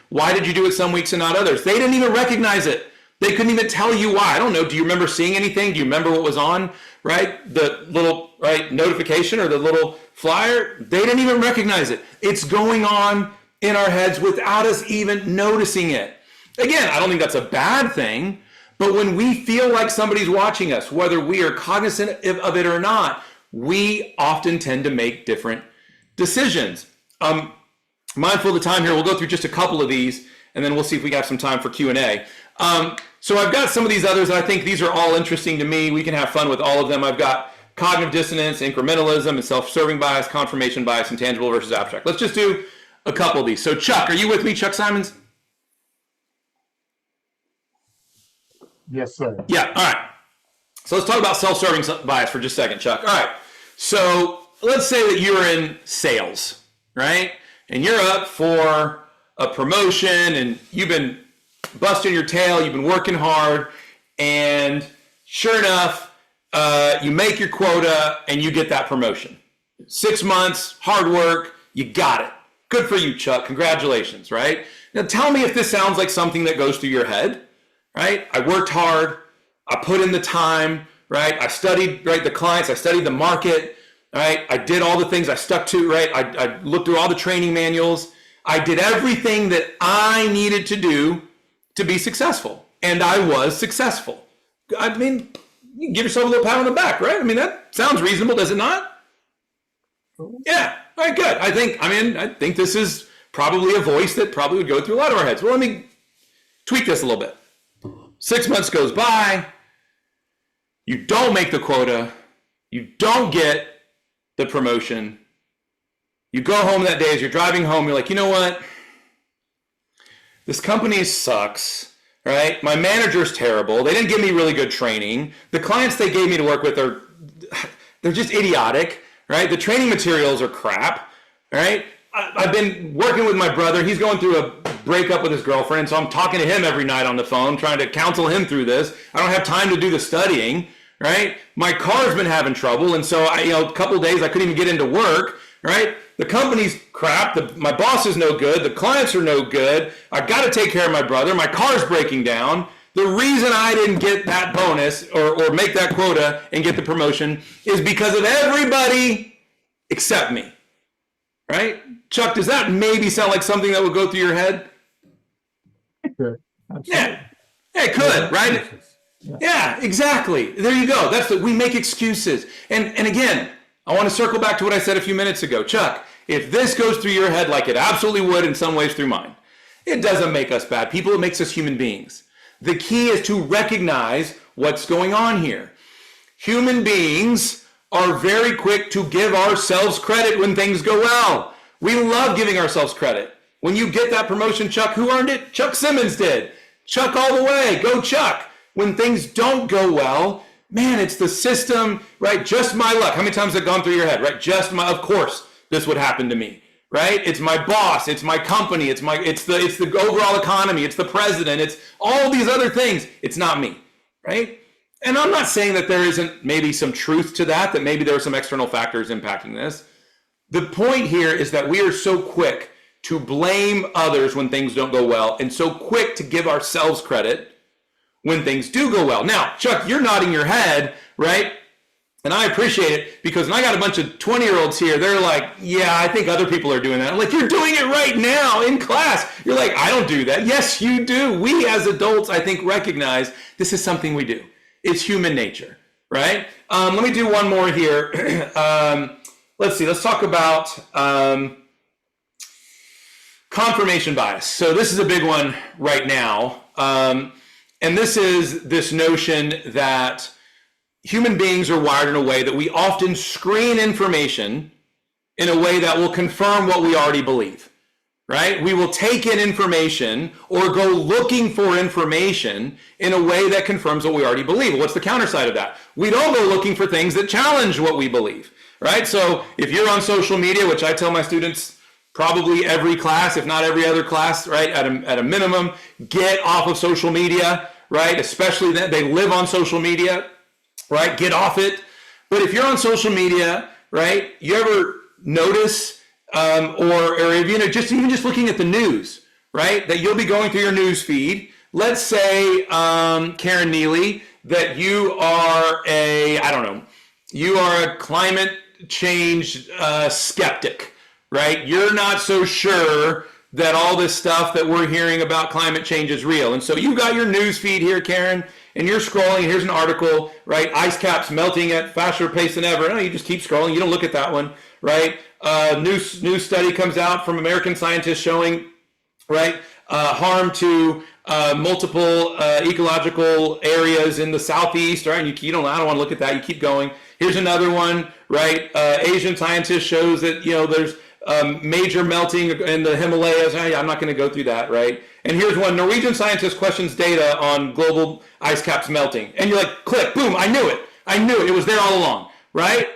why did you do it some weeks and not others? They didn't even recognize it. They couldn't even tell you why. I don't know. Do you remember seeing anything? Do you remember what was on, right? The little, right, notification or the little flyer? They didn't even recognize it. It's going on in our heads without us even noticing it. Again, I don't think that's a bad thing, but when we feel like somebody's watching us, whether we are cognizant of it or not, we often tend to make different decisions. Mindful of the time here, we'll go through just a couple of these, and then we'll see if we have some time for Q&A. So I've got some of these others, and I think these are all interesting to me. We can have fun with all of them. I've got cognitive dissonance, incrementalism, and self-serving bias, confirmation bias, and tangible versus abstract. Let's just do a couple of these. So Chuck, are you with me, Chuck Simons? Yes, sir. Yeah, all right. So let's talk about self-serving bias for just a second, Chuck. All right. So let's say that you're in sales, right? And you're up for a promotion, and you've been busting your tail, you've been working hard, and sure enough, you make your quota and you get that promotion. 6 months, hard work, you got it. Good for you, Chuck. Congratulations, right? Now tell me if this sounds like something that goes through your head, right? I worked hard, I put in the time, right? I studied, right, the clients, I studied the market, right? I did all the things I stuck to, right? I looked through all the training manuals. I did everything that I needed to do to be successful, and I was successful. I mean, you can give yourself a little pat on the back, right? I mean, that sounds reasonable, does it not? Yeah, all right, good. I think this is probably a voice that probably would go through a lot of our heads. Well, let me tweak this a little bit. 6 months goes by, you don't make the quota, you don't get the promotion, you go home that day, as you're driving home, you're like, you know what? This company sucks, right? My manager's terrible. They didn't give me really good training. The clients they gave me to work with they're just idiotic, right? The training materials are crap, right? I've been working with my brother. He's going through a breakup with his girlfriend, so I'm talking to him every night on the phone, trying to counsel him through this. I don't have time to do the studying, right? My car's been having trouble, and so a couple of days I couldn't even get into work, right? The company's crap. My boss is no good. The clients are no good. I got to take care of my brother. My car's breaking down. The reason I didn't get that bonus or make that quota and get the promotion is because of everybody except me, right? Chuck, does that maybe sound like something that would go through your head? It could. Yeah, it could, right? Yeah, exactly. There you go. We make excuses. And again, I want to circle back to what I said a few minutes ago. Chuck, if this goes through your head like it absolutely would in some ways through mine, it doesn't make us bad people. It makes us human beings. The key is to recognize what's going on here. Human beings are very quick to give ourselves credit when things go well. We love giving ourselves credit. When you get that promotion, Chuck, who earned it? Chuck Simmons did. Chuck all the way. Go Chuck. When things don't go well, man, it's the system, right? Just my luck. How many times has it gone through your head, right? Of course, this would happen to me, right? It's my boss, it's my company, it's the overall economy, it's the president, it's all these other things. It's not me, right? And I'm not saying that there isn't maybe some truth to that maybe there are some external factors impacting this. The point here is that we are so quick to blame others when things don't go well, and so quick to give ourselves credit when things do go well. Now, Chuck, you're nodding your head, right? And I appreciate it, because when I got a bunch of 20-year-olds here, they're like, yeah, I think other people are doing that. I'm like, you're doing it right now in class. You're like, I don't do that. Yes, you do. We as adults, I think, recognize this is something we do. It's human nature, right? Let me do one more here. Let's see. Let's talk about confirmation bias. So this is a big one right now. And this is this notion that human beings are wired in a way that we often screen information in a way that will confirm what we already believe, right? We will take in information or go looking for information in a way that confirms what we already believe. What's the counter side of that? We don't go looking for things that challenge what we believe, right? So if you're on social media, which I tell my students probably every class, if not every other class, right, at a minimum, get off of social media, right? Especially that they live on social media, right? Get off it. But if you're on social media, right, you ever notice, or even just looking at the news, right, that you'll be going through your news feed. Let's say, Karen Neely, that you are you are a climate change skeptic, right? You're not so sure that all this stuff that we're hearing about climate change is real. And so you got your news feed here, Karen, and you're scrolling, and here's an article, right? Ice caps melting at faster pace than ever. No, you just keep scrolling. You don't look at that one, right? New study comes out from American scientists showing, right, harm to multiple ecological areas in the southeast, right? And I don't want to look at that. You keep going. Here's another one, right? Asian scientist shows that, there's major melting in the Himalayas. I'm not going to go through that, right? And here's one: Norwegian scientist questions data on global ice caps melting. And you're like, click, boom, I knew it. It was there all along, right?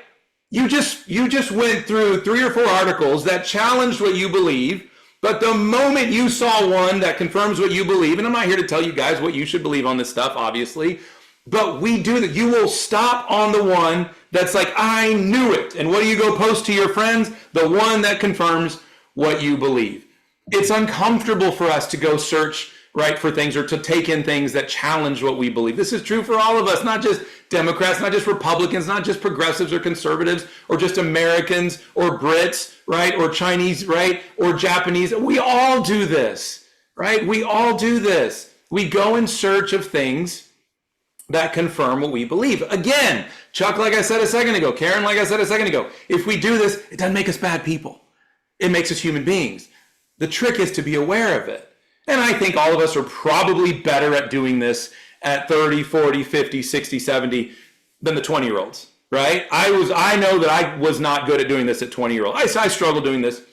You just went through 3 or 4 articles that challenged what you believe, but the moment you saw one that confirms what you believe, and I'm not here to tell you guys what you should believe on this stuff, obviously, but we do that. You will stop on the one that's like, I knew it. And what do you go post to your friends? The one that confirms what you believe. It's uncomfortable for us to go search, right, for things, or to take in things that challenge what we believe. This is true for all of us, not just Democrats, not just Republicans, not just progressives or conservatives, or just Americans or Brits, right, or Chinese, right, or Japanese. We all do this, right? We all do this. We go in search of things that confirm what we believe. Again, Chuck, like I said a second ago, Karen, like I said a second ago, if we do this, it doesn't make us bad people. It makes us human beings. The trick is to be aware of it. And I think all of us are probably better at doing this at 30, 40, 50, 60, 70 than the 20-year-olds, right? I know that I was not good at doing this at 20-year-olds. I struggle doing this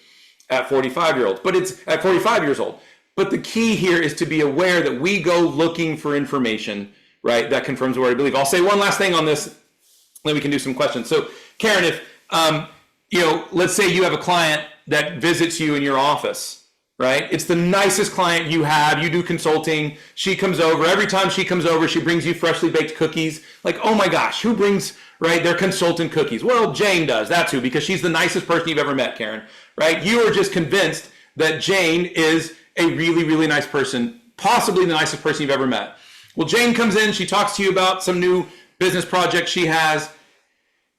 at 45-year-olds, but it's at 45 years old. But the key here is to be aware that we go looking for information, right, that confirms what we believe. I'll say one last thing on this, then we can do some questions. So, Karen, if, let's say you have a client that visits you in your office, right? It's the nicest client you have. You do consulting. She comes over. Every time she comes over, she brings you freshly baked cookies. Like, oh my gosh, who brings, right, their consultant cookies? Well, Jane does. That's who, because she's the nicest person you've ever met, Karen, right? You are just convinced that Jane is a really, really nice person, possibly the nicest person you've ever met. Well, Jane comes in, she talks to you about some new business project she has,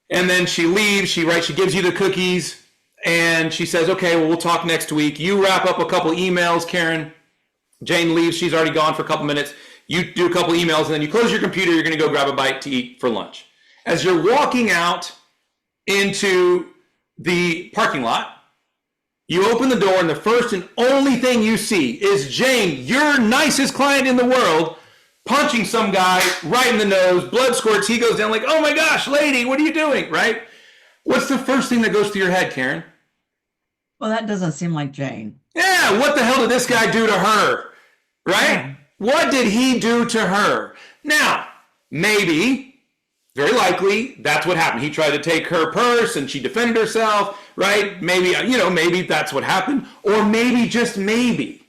and then she leaves, she gives you the cookies, and she says, okay, well, we'll talk next week. You wrap up a couple emails, Karen. Jane leaves, she's already gone for a couple minutes. You do a couple emails, and then you close your computer, you're gonna go grab a bite to eat for lunch. As you're walking out into the parking lot, you open the door, and the first and only thing you see is Jane, your nicest client in the world, punching some guy right in the nose, blood squirts, he goes down like, oh my gosh, lady, what are you doing, right? What's the first thing that goes through your head, Karen? Well, that doesn't seem like Jane. Yeah, what the hell did this guy do to her, right? Yeah. What did he do to her? Now, maybe, very likely, that's what happened. He tried to take her purse and she defended herself, right? Maybe, maybe that's what happened. Or maybe, just maybe,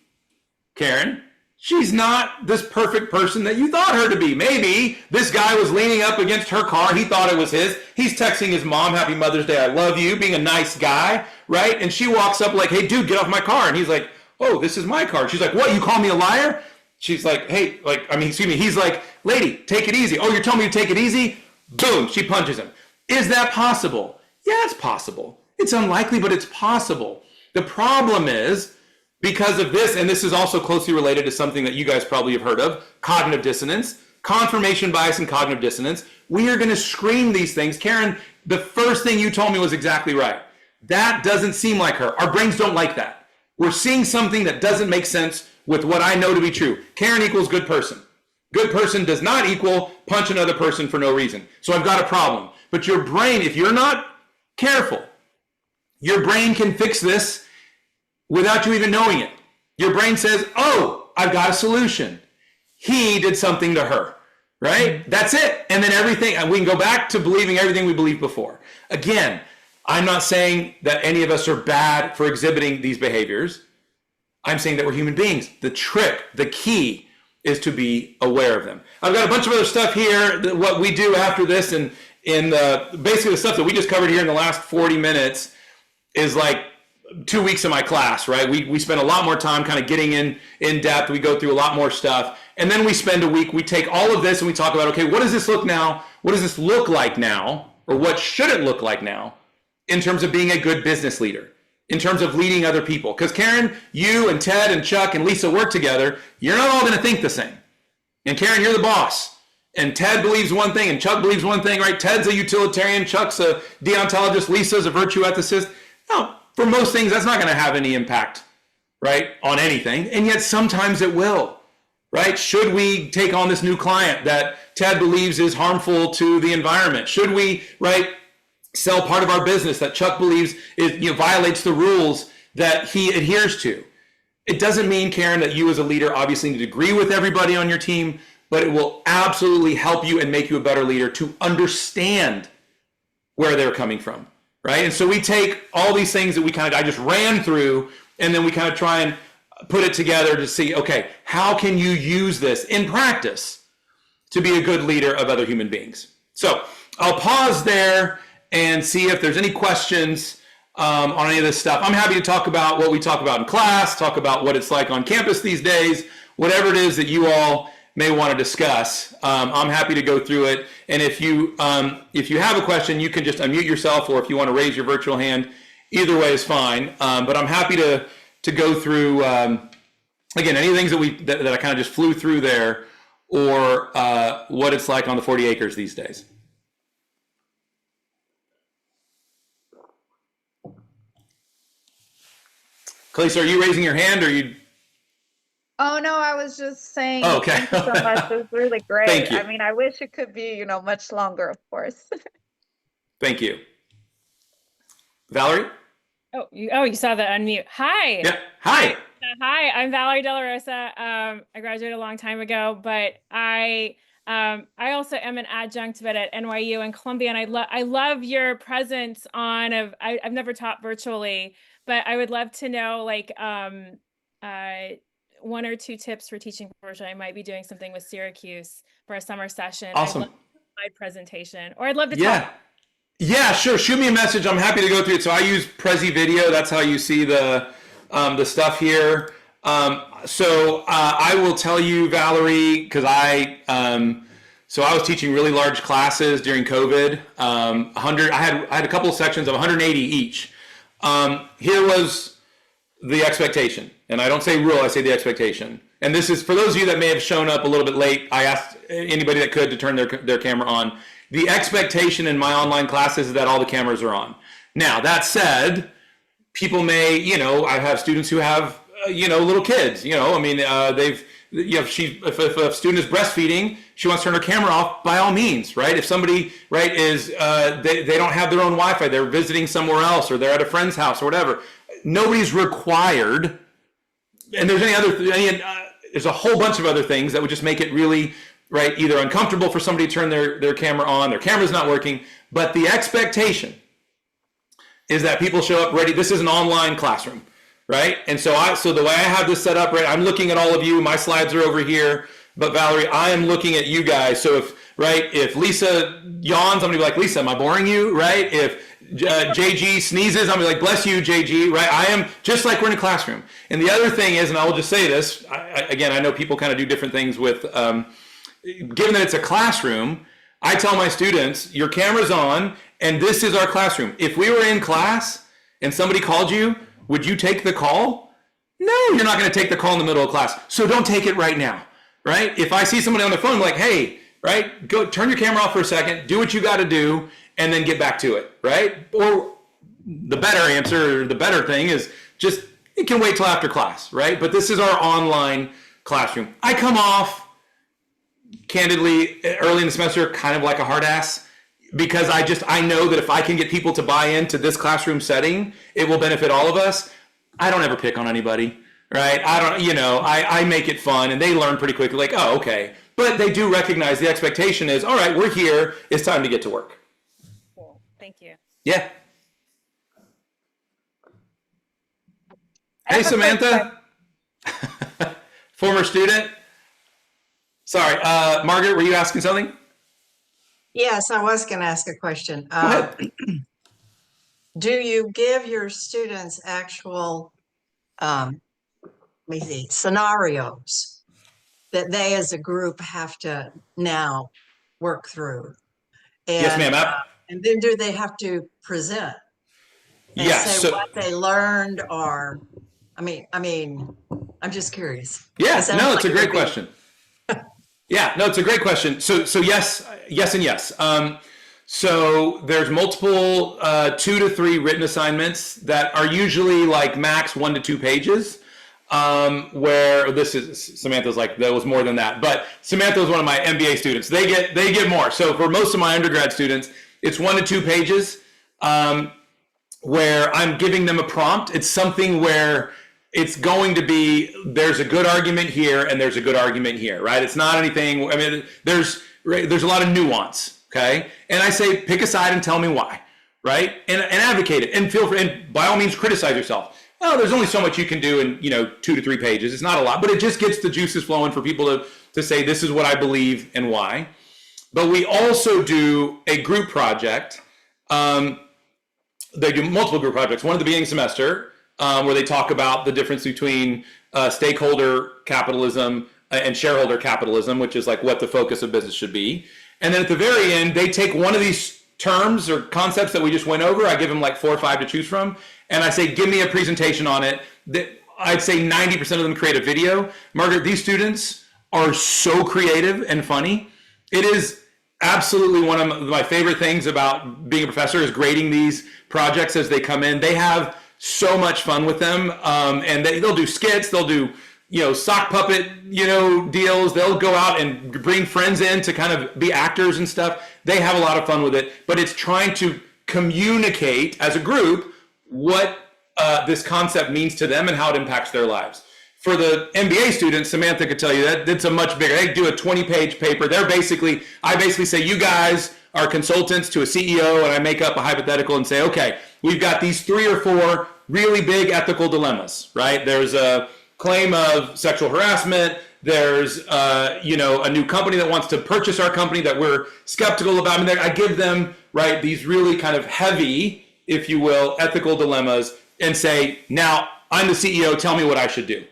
Karen, she's not this perfect person that you thought her to be. Maybe this guy was leaning up against her car. He thought it was his. He's texting his mom, "Happy Mother's Day, I love you," being a nice guy, right? And she walks up like, "Hey, dude, get off my car." And he's like, "Oh, this is my car." She's like, "What, you call me a liar?" She's like, "Hey, excuse me." He's like, "Lady, take it easy." "Oh, you're telling me to take it easy?" Boom, she punches him. Is that possible? Yeah, it's possible. It's unlikely, but it's possible. The problem is, because of this, and this is also closely related to something that you guys probably have heard of, cognitive dissonance, confirmation bias and cognitive dissonance, we are going to screen these things. Karen, the first thing you told me was exactly right. That doesn't seem like her. Our brains don't like that. We're seeing something that doesn't make sense with what I know to be true. Karen equals good person. Good person does not equal punch another person for no reason. So I've got a problem. But your brain, if you're not careful, your brain can fix this without you even knowing it. Your brain says, "Oh, I've got a solution. He did something to her," right? That's it. And then everything, and we can go back to believing everything we believed before. Again, I'm not saying that any of us are bad for exhibiting these behaviors. I'm saying that we're human beings. The trick, the key, is to be aware of them. I've got a bunch of other stuff here, what we do after this, and basically the stuff that we just covered here in the last 40 minutes is like 2 weeks of my class, right? We spend a lot more time kind of getting in depth. We go through a lot more stuff. And then we spend a week, we take all of this and we talk about, okay, what does this look now? What does this look like now? Or what should it look like now in terms of being a good business leader? In terms of leading other people. Because Karen, you and Ted and Chuck and Lisa work together. You're not all going to think the same. And Karen, you're the boss. And Ted believes one thing and Chuck believes one thing, right? Ted's a utilitarian, Chuck's a deontologist, Lisa's a virtue ethicist. No, for most things, that's not going to have any impact, right, on anything. And yet sometimes it will, right? Should we take on this new client that Ted believes is harmful to the environment? Should we, right, sell part of our business that Chuck believes violates the rules that he adheres to? It doesn't mean, Karen, that you as a leader obviously need to agree with everybody on your team, but it will absolutely help you and make you a better leader to understand where they're coming from, right? And so we take all these things that I just ran through, and then we kind of try and put it together to see, okay, how can you use this in practice to be a good leader of other human beings? So I'll pause there and see if there's any questions on any of this stuff. I'm happy to talk about what we talk about in class, talk about what it's like on campus these days, whatever it is that you all may want to discuss. I'm happy to go through it. And if you have a question, you can just unmute yourself, or if you want to raise your virtual hand, either way is fine. But I'm happy to go through, again, any things that I kind of just flew through there, or what it's like on the 40 acres these days. Kalisa, are you raising your hand, or you? Oh no, I was just saying. Oh, okay. Thank you so much. It was really great. Thank you. I mean, I wish it could be, much longer, of course. Thank you. Valerie? You saw the unmute. Hi. Yeah. Hi. Hi, I'm Valerie De La Rosa. I graduated a long time ago, but I also am an adjunct, but at NYU and Columbia, and I love your presence I've never taught virtually, but I would love to know one or two tips for teaching virtually. I might be doing something with Syracuse for a summer session. Awesome. I'd love a slide presentation, or I'd love to talk. Yeah, sure. Shoot me a message. I'm happy to go through it. So I use Prezi Video. That's how you see the stuff here. So I will tell you, Valerie, because I was teaching really large classes during COVID. I had a couple of sections of 180 each. Here was the expectation, and I don't say rule, I say the expectation. And this is for those of you that may have shown up a little bit late. I asked anybody that could to turn their camera on. The expectation in my online classes is that all the cameras are on. Now, that said, people may, I have students who have, little kids, if a student is breastfeeding, she wants to turn her camera off, by all means, right? If somebody, right, is, they don't have their own Wi-Fi, they're visiting somewhere else, or they're at a friend's house or whatever, nobody's required. And there's there's a whole bunch of other things that would just make it really right, either uncomfortable for somebody to turn their camera on, their camera's not working, but the expectation is that people show up ready. This is an online classroom, right? And so the way I have this set up, right, I'm looking at all of you, my slides are over here, but Valerie, I am looking at you guys. So if Lisa yawns, I'm gonna be like, Lisa, am I boring you, right? If JG sneezes, I'm gonna be like, bless you, JG, right? I am just like we're in a classroom. And the other thing is, and I will just say this, again, I know people kind of do different things with, given that it's a classroom, I tell my students, your camera's on, and this is our classroom. If we were in class and somebody called you, would you take the call? No, you're not going to take the call in the middle of class. So don't take it right now, right? If I see somebody on the phone, I'm like, hey, right, go turn your camera off for a second, do what you got to do, and then get back to it, right? Or the better answer, or the better thing is just, it can wait till after class, right? But this is our online classroom. I come off, candidly, early in the semester, kind of like a hard ass, because I know that if I can get people to buy into this classroom setting, it will benefit all of us. I don't ever pick on anybody, right? I make it fun, and they learn pretty quickly, like, oh, okay. But they do recognize the expectation is, all right, we're here, it's time to get to work. Cool. Thank you. Yeah. Hey, Samantha. Former student. Sorry, Margaret, were you asking something? Yes, I was going to ask a question. Go ahead. Do you give your students actual scenarios that they as a group have to now work through? And, Yes, ma'am. And then do they have to present and Yes. say what they learned, or I mean, I'm just curious. Yeah, no, it's a great question. Yeah, no, it's a great question. So yes, and yes. So there's multiple 2 to 3 written assignments that are usually like max 1 to 2 pages. Where this is, Samantha's like, that was more than that. But Samantha was one of my MBA students. They get more. So for most of my undergrad students, it's 1 to 2 pages where I'm giving them a prompt. It's something where it's going to be, there's a good argument here and there's a good argument here, right? It's not anything, I mean, there's a lot of nuance, okay? And I say, pick a side and tell me why, right? And advocate it, and feel free, and by all means criticize yourself. Well, there's only so much you can do in 2 to 3 pages. It's not a lot, but it just gets the juices flowing for people to say, this is what I believe and why. But we also do a group project. They do multiple group projects. One at the beginning of the semester, where they talk about the difference between stakeholder capitalism and shareholder capitalism, which is like what the focus of business should be. And then at the very end, they take one of these terms or concepts that we just went over. I give them like 4 or 5 to choose from. And I say, give me a presentation on it. I'd say 90% of them create a video. Margaret, these students are so creative and funny. It is absolutely one of my favorite things about being a professor is grading these projects as they come in. They have so much fun with them. And they'll do skits, they'll do sock puppet deals. They'll go out and bring friends in to kind of be actors and stuff. They have a lot of fun with it, but it's trying to communicate as a group what this concept means to them and how it impacts their lives. For the MBA students, Samantha could tell you that it's a much bigger, they do a 20-page paper. I basically say, you guys are consultants to a CEO, and I make up a hypothetical and say, okay, we've got these 3 or 4 really big ethical dilemmas, right? There's a claim of sexual harassment. There's a new company that wants to purchase our company that we're skeptical about. I give them, right, these really kind of heavy, if you will, ethical dilemmas, and say, now I'm the CEO, tell me what I should do.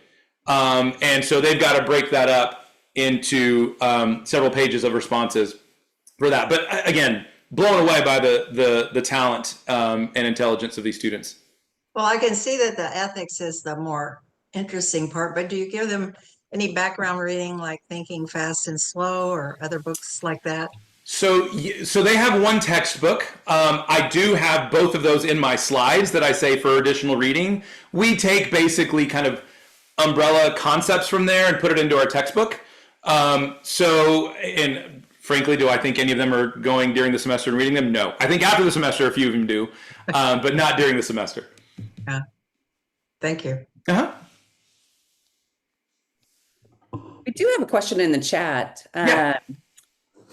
And so they've got to break that up into several pages of responses for that. But again, blown away by the talent and intelligence of these students. Well, I can see that the ethics is the more interesting part, but do you give them any background reading like Thinking Fast and Slow or other books like that? So they have one textbook. I do have both of those in my slides that I say for additional reading. We take basically kind of umbrella concepts from there and put it into our textbook. And frankly, do I think any of them are going during the semester and reading them? No. I think after the semester, a few of them do, but not during the semester. Yeah. Thank you. Uh-huh. We do have a question in the chat. Yeah.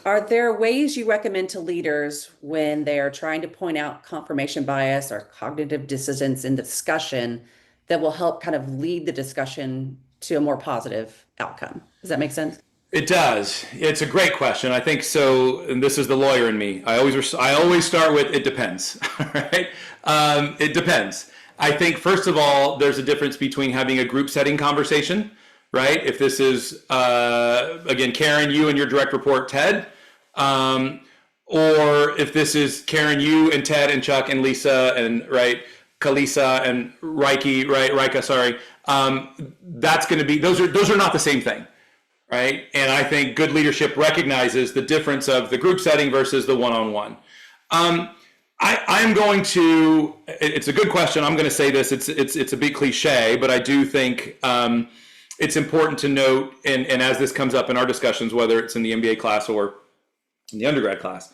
Are there ways you recommend to leaders when they are trying to point out confirmation bias or cognitive dissonance in discussion that will help kind of lead the discussion to a more positive outcome? Does that make sense? It does. It's a great question. I think so. And this is the lawyer in me. I always start with it depends. Right? It depends. I think first of all, there's a difference between having a group setting conversation, right? If this is again, Karen, you and your direct report, Ted, or if this is Karen, you and Ted and Chuck and Lisa and Kalisa and Rika, sorry. That's going to be, those are not the same thing. Right. And I think good leadership recognizes the difference of the group setting versus the one-on-one. I'm going to, it's a good question. I'm going to say this, it's a big cliche, but I do think it's important to note, and as this comes up in our discussions, whether it's in the MBA class or in the undergrad class,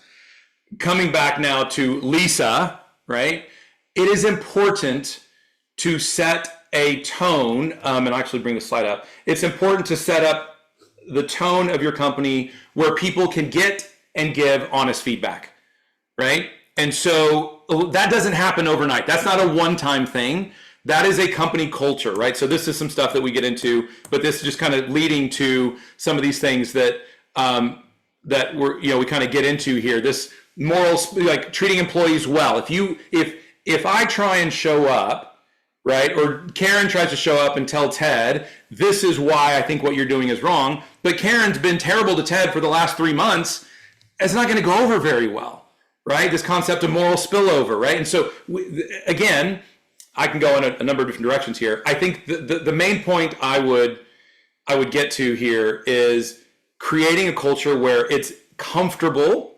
coming back now to Lisa, right? It is important to set a tone, and I'll actually bring the slide up. It's important to set up the tone of your company where people can get and give honest feedback, right? And so that doesn't happen overnight. That's not a one-time thing. That is a company culture, right? So this is some stuff that we get into, but this is just kind of leading to some of these things that we kind of get into here. This morals, like treating employees well. If I try and show up, right, or Karen tries to show up and tell Ted, this is why I think what you're doing is wrong, but Karen's been terrible to Ted for the last 3 months, it's not going to go over very well, right? This concept of moral spillover, right? And so, again, I can go in a number of different directions here. I think the main point I would get to here is creating a culture where it's comfortable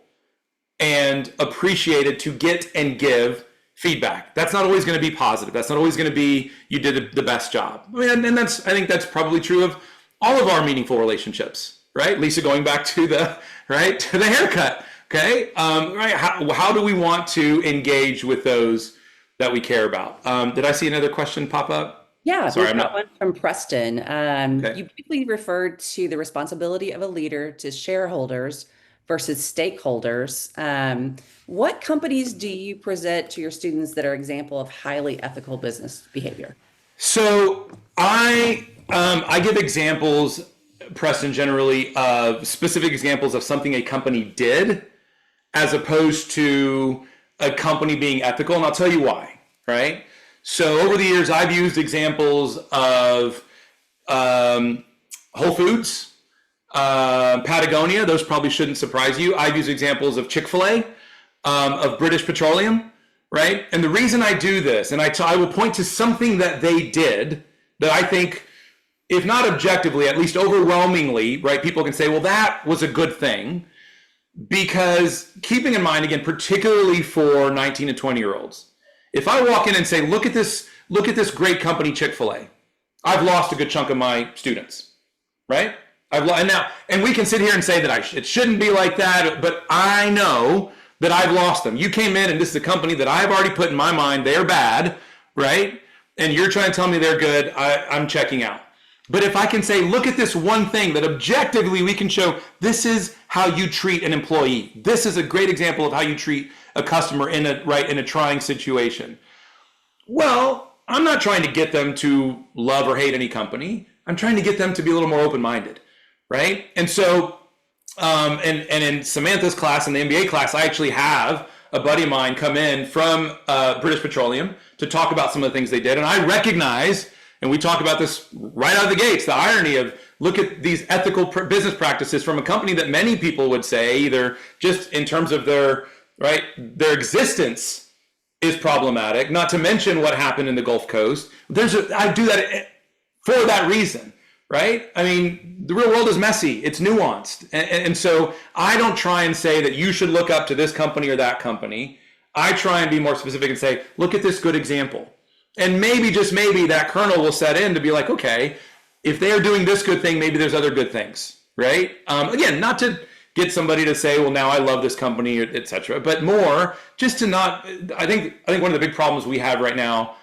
and appreciated to get and give feedback. That's not always going to be positive. That's not always going to be you did the best job. I mean, and I think that's probably true of all of our meaningful relationships, right? Lisa, going back to the haircut, okay? Right? How do we want to engage with those that we care about? Did I see another question pop up? Yeah, Sorry, we've I'm got not. one from Preston. Okay. You briefly referred to the responsibility of a leader to shareholders versus stakeholders. What companies do you present to your students that are example of highly ethical business behavior? So I give examples, Preston, generally of specific examples of something a company did as opposed to a company being ethical. And I'll tell you why, right? So over the years, I've used examples of Whole Foods, Patagonia. Those probably shouldn't surprise you. I've used examples of Chick-fil-A, of British Petroleum, right? And the reason I do this, and I will point to something that they did that I think, if not objectively, at least overwhelmingly, right, people can say, well, that was a good thing. Because keeping in mind, again, particularly for 19 and 20-year-olds, if I walk in and say, look at this great company, Chick-fil-A, I've lost a good chunk of my students, right? And we can sit here and say that it shouldn't be like that, but I know that I've lost them. You came in and this is a company that I've already put in my mind, they're bad, right? And you're trying to tell me they're good, I'm checking out. But if I can say, look at this one thing that objectively we can show, this is how you treat an employee. This is a great example of how you treat a customer in a trying situation. Well, I'm not trying to get them to love or hate any company. I'm trying to get them to be a little more open-minded, right? And so, and in Samantha's class, in the MBA class, I actually have a buddy of mine come in from British Petroleum to talk about some of the things they did. And I recognize, and we talk about this right out of the gates, the irony of look at these ethical business practices from a company that many people would say either just in terms of their existence is problematic, not to mention what happened in the Gulf Coast. I do that for that reason, right? I mean, the real world is messy, it's nuanced. And so I don't try and say that you should look up to this company or that company. I try and be more specific and say, look at this good example. And maybe, just maybe, that kernel will set in to be like, okay, if they are doing this good thing, maybe there's other good things, right? Again, not to get somebody to say, well, now I love this company, et cetera, but more just to not, I think one of the big problems we have right now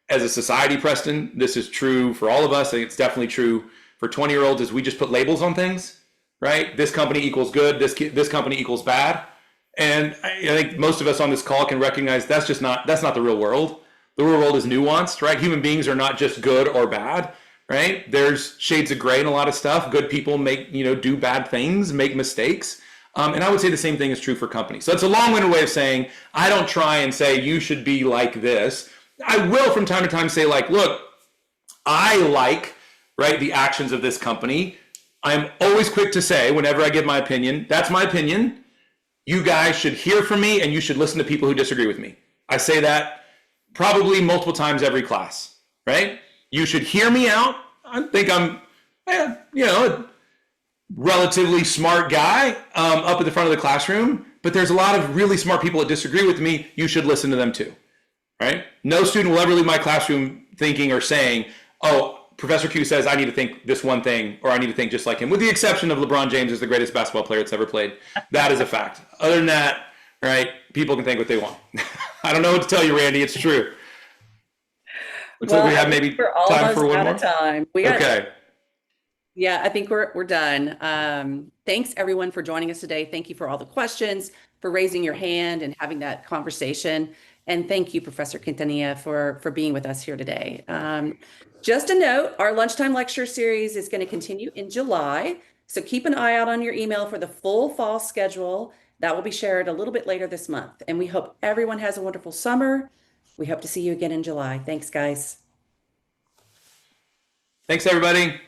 as a society, Preston, this is true for all of us. I think it's definitely true for 20-year-olds is we just put labels on things, right? This company equals good, this company equals bad. And I think most of us on this call can recognize that's not the real world. The real world is nuanced, right? Human beings are not just good or bad, right? There's shades of gray in a lot of stuff. Good people do bad things, make mistakes. And I would say the same thing is true for companies. So it's a long-winded way of saying, I don't try and say you should be like this. I will from time to time say like, look, I like, right, the actions of this company. I'm always quick to say whenever I give my opinion, that's my opinion. You guys should hear from me and you should listen to people who disagree with me. I say that probably multiple times every class, right? You should hear me out. I think I'm, a relatively smart guy up at the front of the classroom, but there's a lot of really smart people that disagree with me. You should listen to them too, right? No student will ever leave my classroom thinking or saying, oh, Professor Q says I need to think this one thing, or I need to think just like him, with the exception of LeBron James is the greatest basketball player that's ever played. That is a fact. Other than that, right, people can think what they want. I don't know what to tell you, Randy. It's true. Looks like we have maybe time for one more. Time. We got, okay. Yeah, I think we're done. Thanks everyone for joining us today. Thank you for all the questions, for raising your hand and having that conversation. And thank you, Professor Quintanilla, for being with us here today. Just a note, our lunchtime lecture series is going to continue in July. So keep an eye out on your email for the full fall schedule. That will be shared a little bit later this month. And we hope everyone has a wonderful summer. We hope to see you again in July. Thanks, guys. Thanks, everybody.